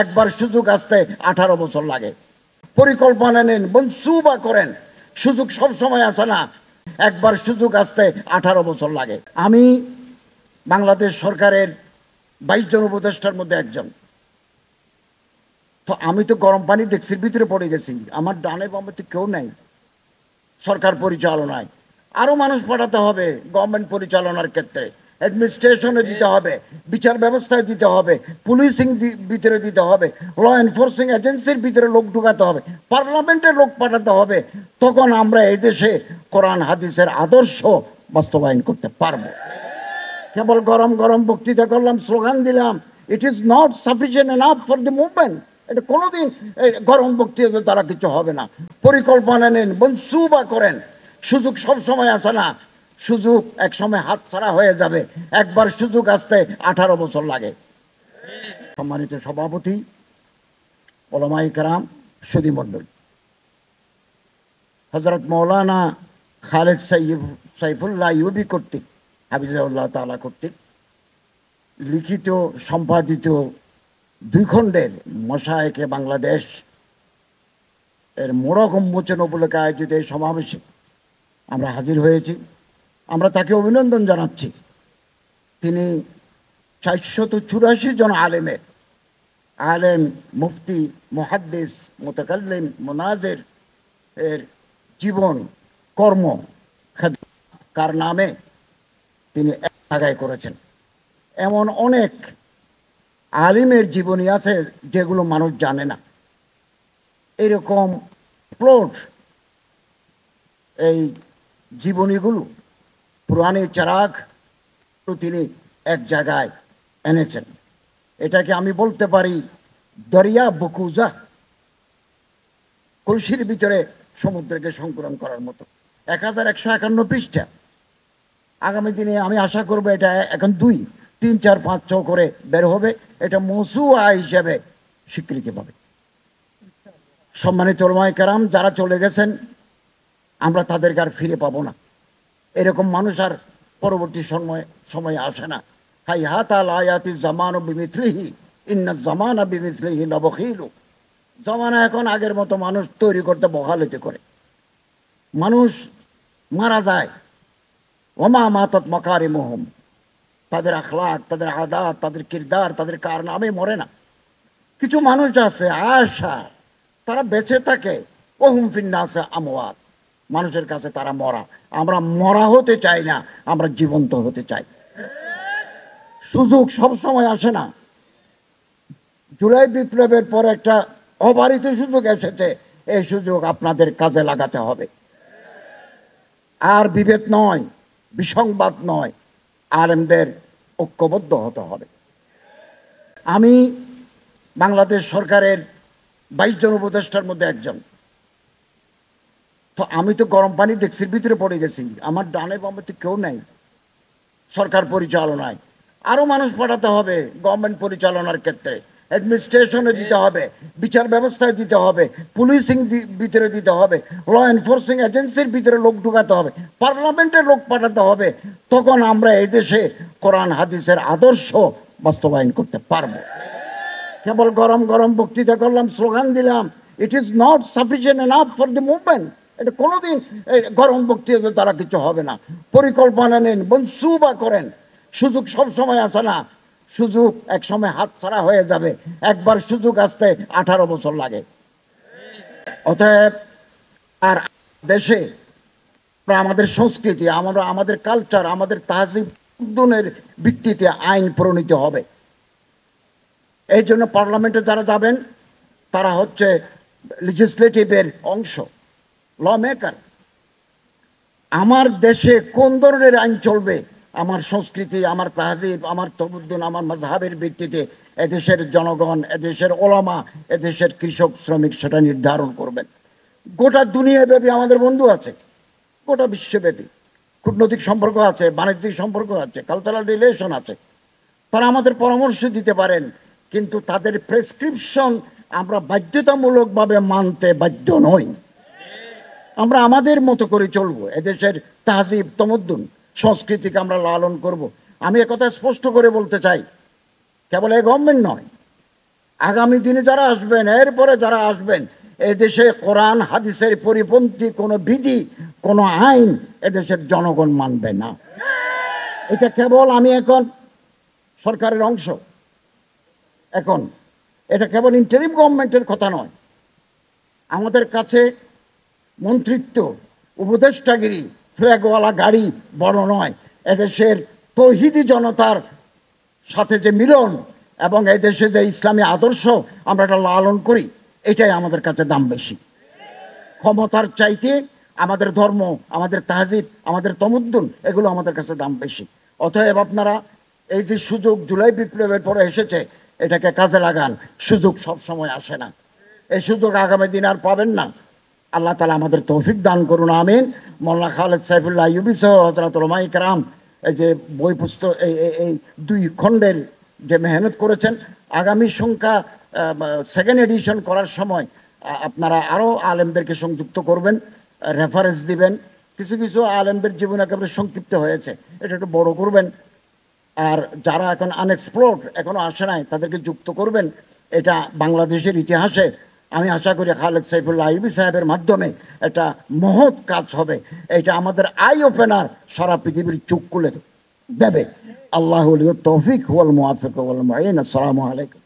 একবার সুযোগ আসতে 18 বছর লাগে। পরিকল্পনা নেন, মনসুবা করেন, সুযোগ সব সময় আসে না, একবার সুযোগ আসতে 18 বছর লাগে। আমি বাংলাদেশ সরকারের 22 জন উপদেষ্টার মধ্যে একজন। তো আমি তো গরম পানি ডেক্সির ভিতরে পড়ে গেছি, আমার ডানে বামে তো কেউ নাই সরকার পরিচালনায়। আরো মানুষ পাঠাতে হবে গভর্নমেন্ট পরিচালনার ক্ষেত্রে, অ্যাডমিনিস্ট্রেশনে দিতে হবে, বিচার ব্যবস্থায় দিতে হবে, পুলিশিং ভিতরে দিতে হবে, ল এনফোর্সিং এজেন্সির ভিতরে লোক ঢুকাতে হবে, পার্লামেন্টে লোক পাঠাতে হবে। তখন আমরা এই দেশে কোরআন হাদিসের আদর্শ বাস্তবায়ন করতে পারবো। কেবল গরম গরম বক্তৃতা করলাম, স্লোগান দিলাম, it is not sufficient enough for the movement. এটা কোনোদিন গরম বক্তৃতা দ্বারা কিছু হবে না। পরিকল্পনা নেন, মনসুবা করেন, সুযোগ সব সময় আসে না, সুযোগ এক সময় হাতছাড়া হয়ে যাবে, একবার সুযোগ আসতে 18 বছর লাগে। সম্মানিত সভাপতি, ওলামায়ে কেরাম, সুধী মণ্ডল, হযরত মাওলানা খালেদ সাইফুল্লাহ আইয়ুবী কর্তৃক, হাফিজাহুল্লাহ তাআলা কর্তৃক লিখিত সম্পাদিত 2 খণ্ডের মশায়েখে বাংলাদেশ এর মোড়ক উন্মোচন উপলক্ষে আয়োজিত এই সমাবেশে আমরা হাজির হয়েছি। আমরা তাকে অভিনন্দন জানাচ্ছি। তিনি 484 জন আলেম, মুফতি, মুহাদ্দিস, মুতাকাল্লিম, মুনাজির এর জীবন কর্ম কার নামে তিনি আগায় করেছেন। এমন অনেক আলিমের জীবনী আছে যেগুলো মানুষ জানে না। এরকম প্লট এই জীবনীগুলো পুরানি চারাগ তিনি এক জায়গায় এনেছেন। এটাকে আমি বলতে পারি দরিয়া বকুজা, কলসির ভিতরে সমুদ্রকে সংকলন করার মতো। 1151 পৃষ্ঠা। আগামী দিনে আমি আশা করব এটা এখন 2, 3, 4, 5, 6 করে বের হবে, এটা মওসুআ হিসেবে স্বীকৃতি পাবে। সম্মানিত উলামায়ে কেরাম, যারা চলে গেছেন আমরা তাদেরকে আর ফিরে পাবো না। এরকম মানুষ আর পরবর্তী সময়ে আসে না। হাইহাতা লা ইয়াতি জামানু বিমিথলিহি ইন্নাজ জামানা বিমিথলিহি লাবখিলু। জামানা এখন আগের মতো মানুষ তৈরি করতে বহালতি করে। মানুষ মারা যায়, ওমা মাতাত মাকারিমুহুম, তাদের আখলাক, তাদের আদাত, তাদের কিরদার, তাদের কারনামে মরে না। কিছু মানুষ আছে আশা, তারা বেঁচে থাকে, ওহুম ফিন্নাসে আমওয়াত, মানুষের কাছে তারা মরা। আমরা মরা হতে চাই না, আমরা জীবন্ত হতে চাই। সুযোগ সব সময় আসে না। জুলাই বিপ্লবের পর একটা অবারিত সুযোগ এসেছে, এই সুযোগ আপনাদের কাজে লাগাতে হবে। আর বিভেদ নয়, বিসংবাদ নয়, আলেমদের ঐক্যবদ্ধ হতে হবে। আমি বাংলাদেশ সরকারের 22 জন উপদেষ্টার মধ্যে একজন। তো আমি তো গরম পানি ডেক্সির ভিতরে পড়ে গেছি, আমার ডানে বামে তো কেউ নাই সরকার পরিচালনায়। আরো মানুষ পাঠাতে হবে গভর্নমেন্ট পরিচালনার ক্ষেত্রে, অ্যাডমিনিস্ট্রেশনে দিতে হবে, বিচার ব্যবস্থায় দিতে হবে, পুলিশিং ভিতরে দিতে হবে, ল এনফোর্সিং এজেন্সির ভিতরে লোক ঢুকাতে হবে, পার্লামেন্টে লোক পাঠাতে হবে। তখন আমরা এই দেশে কোরআন হাদিসের আদর্শ বাস্তবায়ন করতে পারবো। কেবল গরম গরম বক্তৃতা করলাম, স্লোগান দিলাম, it is not sufficient enough for the movement. এটা কোনোদিন গরম বক্তৃতা দ্বারা কিছু হবে না। পরিকল্পনা নেন, মনসুবা করেন, সুযোগ সব সময় আসে না, সুযোগ এক সময় হাতছাড়া হয়ে যাবে, একবার সুযোগ আসতে 18 বছর লাগে। অতএব আর দেশে আমাদের সংস্কৃতি, আমাদের কালচার, আমাদের তাহজিব ভিত্তিতে আইন প্রণীত হবে। এই জন্য পার্লামেন্টে যারা যাবেন তারা হচ্ছে লেজিসলেটিভের অংশ, ল মেকার। আমার দেশে কোন ধরনের আইন চলবে, আমার সংস্কৃতি, আমার তাহজিব, আমার তমুদ্দুন, আমার মাযহাবের ভিত্তিতে এদেশের জনগণ, এদেশের ওলামা, এদেশের কৃষক শ্রমিক সেটা নির্ধারণ করবেন। গোটা দুনিয়াব্যাপী আমাদের বন্ধু আছে, গোটা বিশ্বব্যাপী কূটনৈতিক সম্পর্ক আছে, বাণিজ্যিক সম্পর্ক আছে, কালচারাল রিলেশন আছে। তারা আমাদের পরামর্শ দিতে পারেন, কিন্তু তাদের প্রেসক্রিপশন আমরা বাধ্যতামূলকভাবে মানতে বাধ্য নই। আমরা আমাদের মতো করে চলবো, এদেশের তাহজিব, তমদ্দুন, সংস্কৃতিকে আমরা লালন করব। আমি একথা স্পষ্ট করে বলতে চাই, কেবল এই গভর্নমেন্ট নয়, আগামী দিনে যারা আসবেন, এরপরে যারা আসবেন, এদেশে কোরআন হাদিসের পরিপন্থী কোনো বিধি, কোনো আইন এদেশের জনগণ মানবে না। এটা কেবল আমি এখন সরকারের অংশ, এখন এটা কেবল ইন্টারিম গভর্নমেন্টের কথা নয়। আমাদের কাছে মন্ত্রিত্ব, উপদেষ্টাগিরি, ফ্ল্যাগওয়ালা গাড়ি বড় নয়। এদেশের তৌহিদি জনতার সাথে যে মিলন এবং এদেশে যে ইসলামী আদর্শ আমরা এটা লালন করি, এটাই আমাদের কাছে দাম বেশি। ক্ষমতার চাইতে আমাদের ধর্ম, আমাদের তাহজিব, আমাদের তমুদ্দুন, এগুলো আমাদের কাছে দাম বেশি। অতএব আপনারা এই যে সুযোগ জুলাই বিপ্লবের পরে এসেছে, এটাকে কাজে লাগান। সুযোগ সব সময় আসে না, এই সুযোগ আগামী দিন আর পাবেন না। আল্লাহ তালা আমাদের তৌফিক দান করুন, আমিন। মোল্লা খালেদ সাইফুল্লাহ আইয়ুবী সহ হযরত উলামায়ে কেরাম এই যে বই পুস্তক এই 2 খণ্ডের যে মেহনত করেছেন, আগামী সংখ্যা সেকেন্ড এডিশন করার সময় আপনারা আরও আলেমদেরকে সংযুক্ত করবেন, রেফারেন্স দিবেন। কিছু কিছু আলেমদের জীবন একেবারে সংক্ষিপ্ত হয়েছে, এটা একটু বড় করবেন। আর যারা এখন আনএক্সপ্লোর্ড, এখনো আসে নাই, তাদেরকে যুক্ত করবেন। এটা বাংলাদেশের ইতিহাসে আমি আশা করি খালেদ সাইফুল্লাহ আইয়ুবী সাহেবের মাধ্যমে একটা মহৎ কাজ হবে। এটা আমাদের আই ওপেনার, সারা পৃথিবীর চোখ খুলে দেবে। আল্লাহ তৌফিক ওয়াল মুওয়াফিক ওয়াল মুঈন। আসসালামু আলাইকুম।